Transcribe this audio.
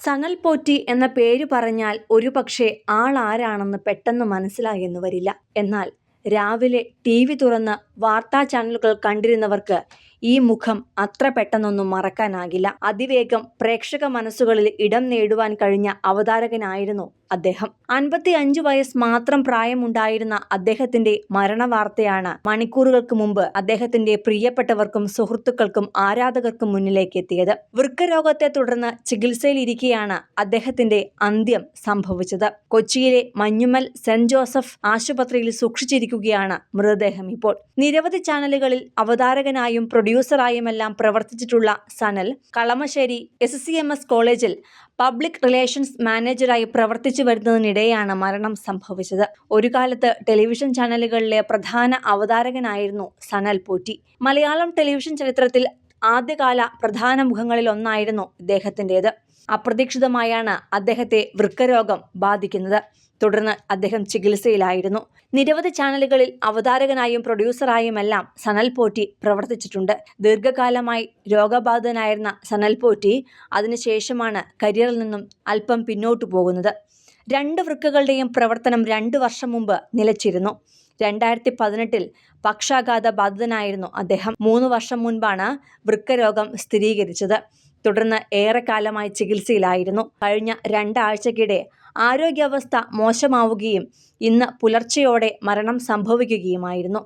സനൽ പോറ്റി എന്ന പേര് പറഞ്ഞാൽ ഒരുപക്ഷേ ആളാരാണെന്ന് പെട്ടെന്ന് മനസ്സിലായെന്ന് വരില്ല. എന്നാൽ രാവിലെ TV തുറന്ന് വാർത്താ ചാനലുകൾ കണ്ടിരുന്നവർക്ക് ഈ മുഖം അത്ര പെട്ടെന്നൊന്നും മറക്കാനാകില്ല. അതിവേഗം പ്രേക്ഷക മനസ്സുകളിൽ ഇടം നേടുവാൻ കഴിഞ്ഞ അവതാരകനായിരുന്നു അദ്ദേഹം. 55 വയസ്സ് മാത്രം പ്രായമുണ്ടായിരുന്ന അദ്ദേഹത്തിന്റെ മരണവാർത്തയാണ് മണിക്കൂറുകൾക്ക് മുമ്പ് അദ്ദേഹത്തിന്റെ പ്രിയപ്പെട്ടവർക്കും സുഹൃത്തുക്കൾക്കും ആരാധകർക്കും മുന്നിലേക്ക് എത്തിയത്. വൃക്കരോഗത്തെ തുടർന്ന് ചികിത്സയിലിരിക്കെയാണ് അദ്ദേഹത്തിന്റെ അന്ത്യം സംഭവിച്ചത്. കൊച്ചിയിലെ മഞ്ഞുമൽ സെന്റ് ജോസഫ് ആശുപത്രിയിൽ സൂക്ഷിച്ചിരിക്കുകയാണ് മൃതദേഹം ഇപ്പോൾ. നിരവധി ചാനലുകളിൽ അവതാരകനായും പ്രൊഡ്യൂസറായുമെല്ലാം പ്രവർത്തിച്ചിട്ടുള്ള സനൽ കളമശ്ശേരി SCMS കോളേജിൽ പബ്ലിക് റിലേഷൻസ് മാനേജറായി പ്രവർത്തിച്ചു വരുന്നതിനിടെയാണ് മരണം സംഭവിച്ചത്. ഒരു കാലത്ത് ടെലിവിഷൻ ചാനലുകളിലെ പ്രധാന അവതാരകനായിരുന്നു സനൽ പോറ്റി. മലയാളം ടെലിവിഷൻ ചരിത്രത്തിൽ ആദ്യകാല പ്രധാന മുഖങ്ങളിൽ ഒന്നായിരുന്നു ഇദ്ദേഹത്തിൻ്റെത്. അപ്രതീക്ഷിതമായാണ് അദ്ദേഹത്തെ വൃക്കരോഗം ബാധിക്കുന്നത്. തുടർന്ന് അദ്ദേഹം ചികിത്സയിലായിരുന്നു. നിരവധി ചാനലുകളിൽ അവതാരകനായും പ്രൊഡ്യൂസറായുമെല്ലാം സനൽ പോറ്റി പ്രവർത്തിച്ചിട്ടുണ്ട്. ദീർഘകാലമായി രോഗബാധിതനായിരുന്ന സനൽ പോറ്റി അതിനുശേഷമാണ് കരിയറിൽ നിന്നും അല്പം പിന്നോട്ടു പോകുന്നത്. 2 വൃക്കകളുടെയും പ്രവർത്തനം 2 വർഷം മുമ്പ് നിലച്ചിരുന്നു. 2018 പക്ഷാഘാത ബാധിതനായിരുന്നു അദ്ദേഹം. 3 വർഷം മുൻപാണ് വൃക്കരോഗം സ്ഥിരീകരിച്ചത്. തുടർന്ന് ഏറെക്കാലമായി ചികിത്സയിലായിരുന്നു. കഴിഞ്ഞ 2 ആഴ്ചക്കിടെ ആരോഗ്യാവസ്ഥ മോശമാവുകയും ഇന്ന് പുലർച്ചെയോടെ മരണം സംഭവിക്കുകയുമായിരുന്നു.